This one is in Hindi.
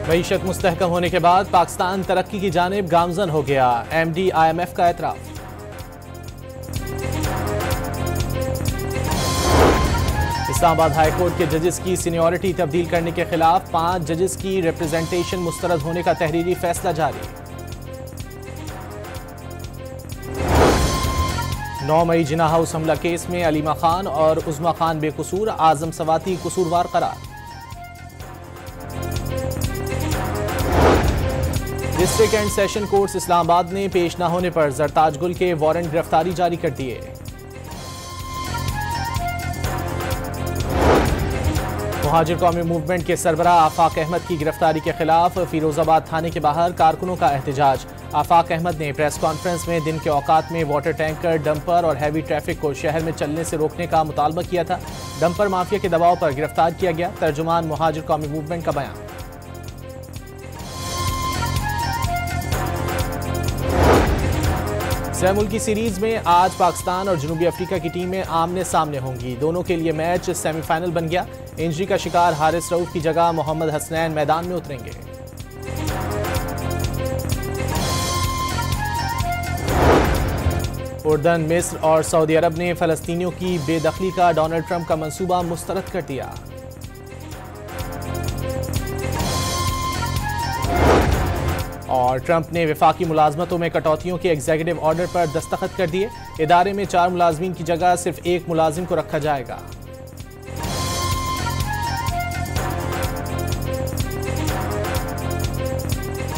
मईशत मुस्तहकम होने के बाद पाकिस्तान तरक्की की जानिब गामजन हो गया, MD IMF का एतराफ। इस्लामाबाद हाई कोर्ट के जजेस की सीनियरिटी तब्दील करने के खिलाफ 5 जजेस की रिप्रेजेंटेशन मुस्तरद होने का तहरीरी फैसला जारी। 9 मई जिना हाउस हमला केस में अलीमा खान और उज़मा खान बेकसूर, आजम सवाती कसूरवार करार। District and session courts Islamabad ने पेश न होने पर जरताज गुल के वारंट गिरफ्तारी जारी कर दिए। मुहाजिर कौमी मूवमेंट के सरबराह आफाक अहमद की गिरफ्तारी के खिलाफ फिरोजाबाद थाने के बाहर कारकुनों का एहतजाज। आफाक अहमद ने प्रेस कॉन्फ्रेंस में दिन के औकात में वाटर टैंकर, डंपर और हैवी ट्रैफिक को शहर में चलने से रोकने का मुतालबा किया था। डंपर माफिया के दबाव पर गिरफ्तार किया गया। तर्जुमान मुहाजिर कौमी मूवमेंट का बयान। सह मुल्की सीरीज में आज पाकिस्तान और जनूबी अफ्रीका की टीमें आमने सामने होंगी। दोनों के लिए मैच सेमीफाइनल बन गया। इंजरी का शिकार हारिस रऊफ की जगह मोहम्मद हसनैन मैदान में उतरेंगे। उर्दन, मिस्र और सऊदी अरब ने फलस्तीनियों की बेदखली का डोनाल्ड ट्रंप का मंसूबा मुस्तरद कर दिया। और ट्रंप ने वफाकी मुलाजमतों में कटौतियों के एग्जीक्यूटिव ऑर्डर पर दस्तखत कर दिए। इदारे में 4 मुलाजमीन की जगह सिर्फ 1 मुलाजिम को रखा जाएगा।